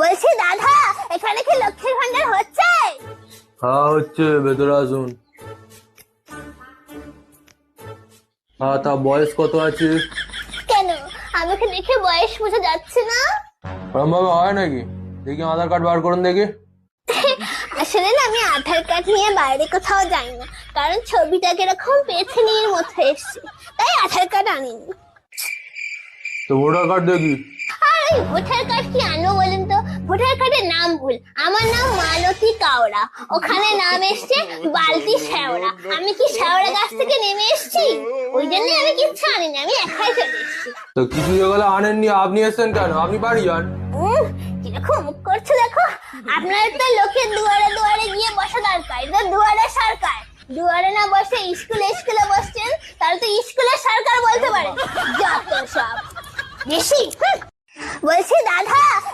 বলছি দাদা, এখানে কি লক্ষ্মীর ভান্ডার হচ্ছে? হ্যাঁ হচ্ছে, ভেতরে আসুন। হ্যাঁ, তা বয়স কত আছে? কেন, আমাকে দেখে বয়স বোঝা যাচ্ছে না? ওরম ভাবে হয় নাকি? দেখি আধার কার্ড বার করুন দেখি। আসলে না, আমি আধার কার্ড নিয়ে বাইরে কোথাও যাই না, কারণ ছবিটা কিরকম পেছনের মতো এসছে, তাই আধার কার্ড আনিনি। তো ভোটার কার্ড দেখি। আর এই ভোটার কার্ড কি আনবো বলেন তো? ভোটার কার্ডের নাম ভুল। আমার নাম মালতী কাওড়া, ওখানে নাম এসছে বালতি শেওড়া। আমি কি শেওড়া গাছ থেকে নেমে এসছি? ওই জন্য আমি কিচ্ছু আনিনি, আমি একাই চলে এসছি। তো কিছু যেগুলো আনেননি, আপনি এসছেন কেন? আপনি বাড়ি যান। কিরকম মুখ করছে দেখো। আপনার তো লোকের দুয়ারে দুয়ারে গিয়ে বসা দরকার, এটা দুয়ারে সরকার। দুয়ারে না বসে স্কুলে স্কুলে বসছেন, তাহলে তো স্কুলে সরকার বলতে পারে। যত সব বেশি। বলছি দাদা,